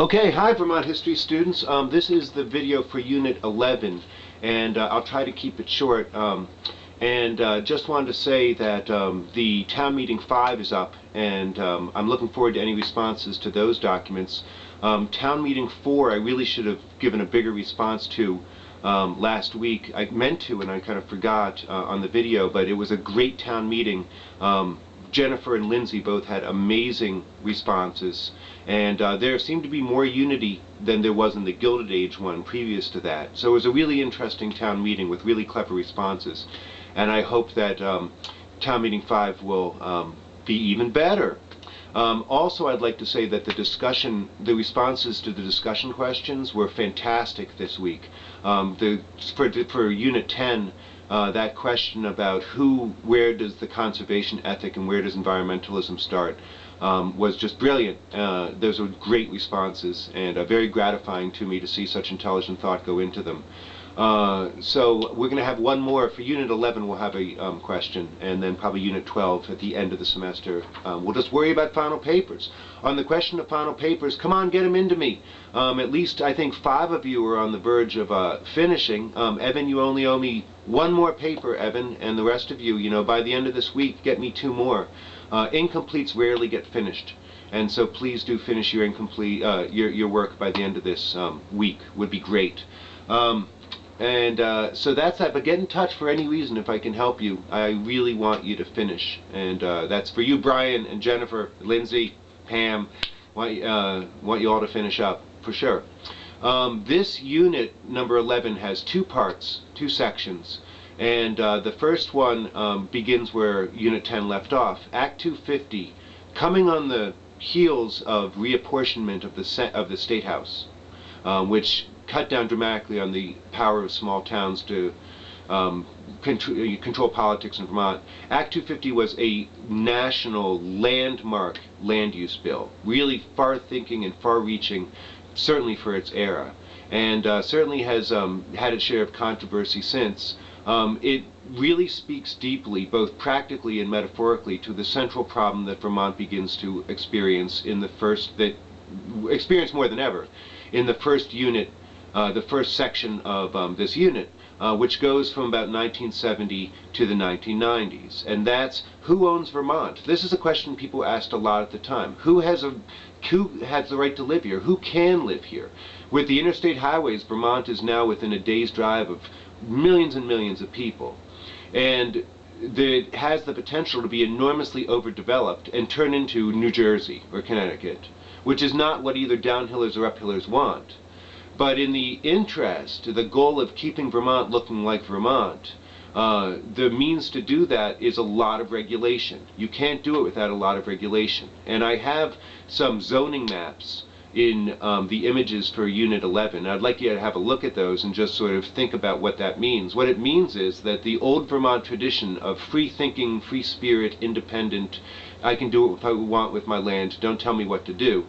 Okay, hi Vermont history students. This is the video for Unit 11, and I'll try to keep it short. Just wanted to say that the Town Meeting 5 is up, and I'm looking forward to any responses to those documents. Town Meeting 4 I really should have given a bigger response to last week. I meant to, and I kind of forgot on the video, but it was a great town meeting. Jennifer and Lindsay both had amazing responses, and there seemed to be more unity than there was in the Gilded Age one previous to that. So it was a really interesting town meeting with really clever responses, and I hope that Town Meeting 5 will be even better. Also, I'd like to say that the responses to the discussion questions were fantastic this week. For Unit 10, that question about where does the conservation ethic and where does environmentalism start was just brilliant. Those were great responses, and very gratifying to me to see such intelligent thought go into them. So we're going to have one more. For Unit 11 we'll have a question, and then probably Unit 12 at the end of the semester. We'll just worry about final papers. On the question of final papers, come on, get them into me. At least I think 5 of you are on the verge of finishing. Evan, you only owe me 1 more paper, Evan, and the rest of you, by the end of this week, get me 2 more. Incompletes rarely get finished, and so please do finish your your work by the end of this week. Would be great. So that's that, but get in touch for any reason if I can help you. I really want you to finish, and that's for you, Brian and Jennifer, Lindsay, Pam. Want you all to finish up, for sure. This unit, number 11, has 2 parts, 2 sections, and the first one begins where Unit 10 left off. Act 250, coming on the heels of reapportionment of the State House, which cut down dramatically on the power of small towns to control politics in Vermont. Act 250 was a national landmark land use bill, really far-thinking and far-reaching, certainly for its era, and certainly has had its share of controversy since. It really speaks deeply, both practically and metaphorically, to the central problem that Vermont begins to experience experience more than ever in the first unit. The first section of this unit, which goes from about 1970 to the 1990s, and that's who owns Vermont. This is a question people asked a lot at the time. Who has the right to live here? Who can live here? With the interstate highways, Vermont is now within a day's drive of millions and millions of people, and it has the potential to be enormously overdeveloped and turn into New Jersey or Connecticut, which is not what either downhillers or uphillers want. But in the interest, the goal of keeping Vermont looking like Vermont, the means to do that is a lot of regulation. You can't do it without a lot of regulation. And I have some zoning maps in the images for Unit 11. I'd like you to have a look at those and just sort of think about what that means. What it means is that the old Vermont tradition of free thinking, free spirit, independent, I can do what I want with my land, don't tell me what to do,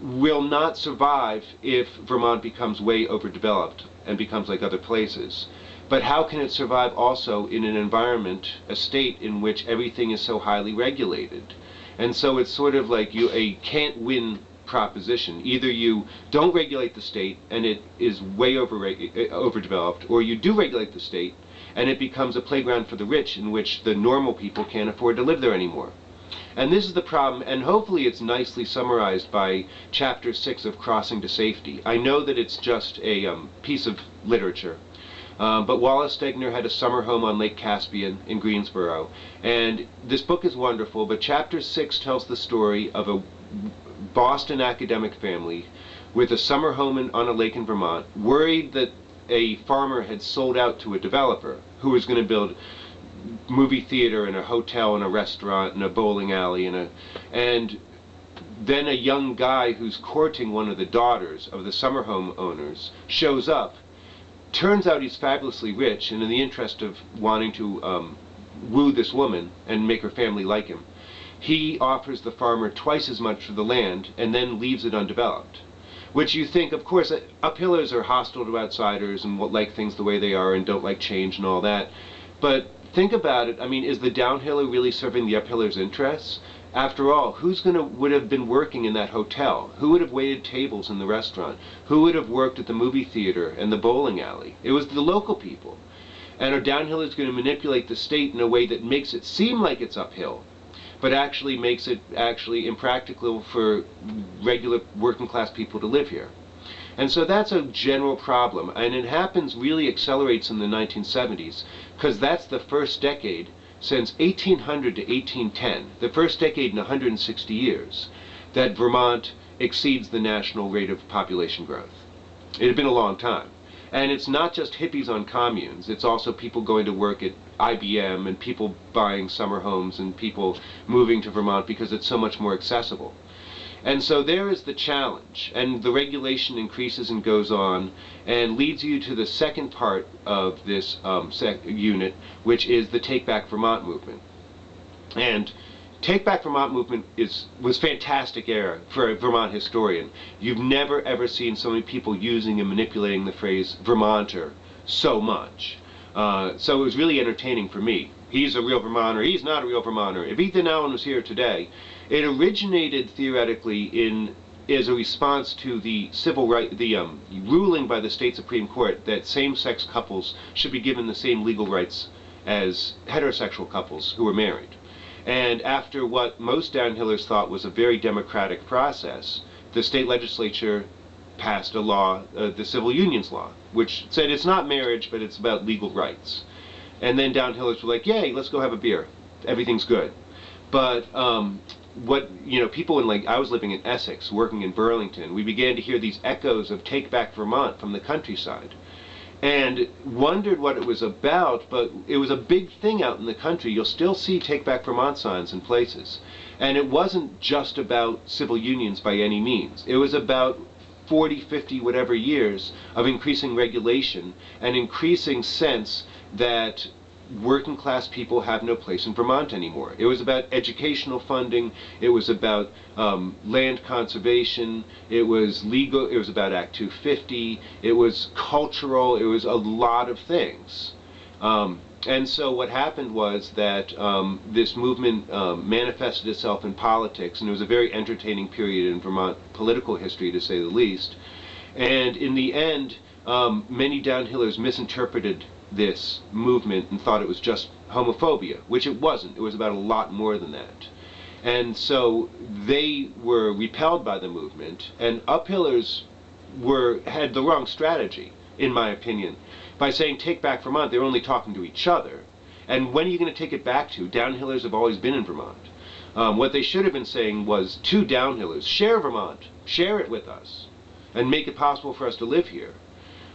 will not survive if Vermont becomes way overdeveloped and becomes like other places. But how can it survive also in an environment, a state in which everything is so highly regulated? And so it's sort of like a can't-win proposition. Either you don't regulate the state and it is way overdeveloped, or you do regulate the state and it becomes a playground for the rich in which the normal people can't afford to live there anymore. And this is the problem, and hopefully it's nicely summarized by Chapter 6 of Crossing to Safety. I know that it's just a piece of literature, but Wallace Stegner had a summer home on Lake Caspian in Greensboro, and this book is wonderful, but Chapter 6 tells the story of a Boston academic family with a summer home on a lake in Vermont, worried that a farmer had sold out to a developer who was going to build movie theater and a hotel and a restaurant and a bowling alley and then a young guy who's courting one of the daughters of the summer home owners shows up. Turns out he's fabulously rich, and in the interest of wanting to woo this woman and make her family like him, he offers the farmer twice as much for the land and then leaves it undeveloped. Which you think, of course, uphillers are hostile to outsiders and like things the way they are and don't like change and all that, but think about it. I mean, is the downhiller really serving the uphiller's interests? After all, would have been working in that hotel? Who would have waited tables in the restaurant? Who would have worked at the movie theater and the bowling alley? It was the local people. And are downhillers going to manipulate the state in a way that makes it seem like it's uphill, but actually makes it impractical for regular working class people to live here? And so that's a general problem, and it accelerates in the 1970s, because that's the first decade since 1800 to 1810, the first decade in 160 years, that Vermont exceeds the national rate of population growth. It had been a long time. And it's not just hippies on communes, it's also people going to work at IBM and people buying summer homes and people moving to Vermont because it's so much more accessible. And so there is the challenge, and the regulation increases and goes on, and leads you to the second part of this unit, which is the Take Back Vermont movement. And Take Back Vermont movement was fantastic era for a Vermont historian. You've never ever seen so many people using and manipulating the phrase Vermonter so much. So it was really entertaining for me. He's a real Vermonter, he's not a real Vermonter. If Ethan Allen was here today, it originated theoretically as a response to the ruling by the state Supreme Court that same-sex couples should be given the same legal rights as heterosexual couples who were married. And after what most downhillers thought was a very democratic process, the state legislature passed a law, the Civil Unions Law, which said it's not marriage, but it's about legal rights. And then downhillers were like, yay, let's go have a beer. Everything's good. But people I was living in Essex, working in Burlington, we began to hear these echoes of Take Back Vermont from the countryside. And wondered what it was about, but it was a big thing out in the country. You'll still see Take Back Vermont signs in places. And it wasn't just about civil unions by any means. It was about 40, 50, whatever years of increasing regulation and increasing sense that working class people have no place in Vermont anymore. It was about educational funding, it was about land conservation, it was legal, it was about Act 250, it was cultural, it was a lot of things. And so what happened was that this movement manifested itself in politics, and it was a very entertaining period in Vermont political history, to say the least. And in the end, many downhillers misinterpreted this movement and thought it was just homophobia, which it wasn't. It was about a lot more than that. And so they were repelled by the movement, and uphillers had the wrong strategy, in my opinion. By saying Take Back Vermont, they're only talking to each other. And when are you going to take it back to? Downhillers have always been in Vermont. What they should have been saying was to downhillers, share Vermont, share it with us, and make it possible for us to live here.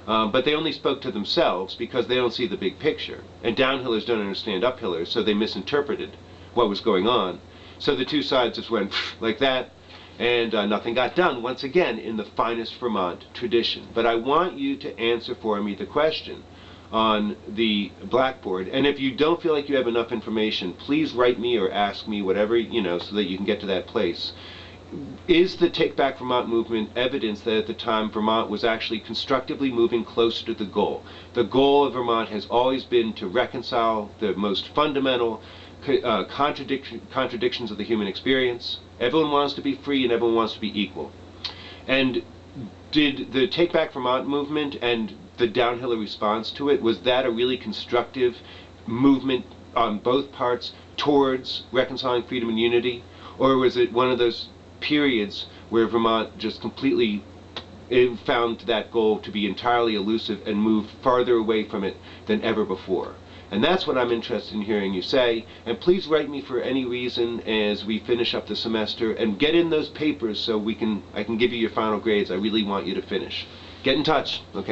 But they only spoke to themselves because they don't see the big picture. And downhillers don't understand uphillers, so they misinterpreted what was going on. So the two sides just went like that, and nothing got done, once again, in the finest Vermont tradition. But I want you to answer for me the question on the blackboard. And if you don't feel like you have enough information, please write me or ask me, whatever, so that you can get to that place. Is the Take Back Vermont movement evidence that at the time Vermont was actually constructively moving closer to the goal? The goal of Vermont has always been to reconcile the most fundamental contradictions of the human experience. Everyone wants to be free and everyone wants to be equal. And did the Take Back Vermont movement and the downhiller response to it, was that a really constructive movement on both parts towards reconciling freedom and unity? Or was it one of those periods where Vermont just completely found that goal to be entirely elusive and moved farther away from it than ever before? And that's what I'm interested in hearing you say. And please write me for any reason as we finish up the semester, and get in those papers so I can give you your final grades. I really want you to finish. Get in touch. Okay.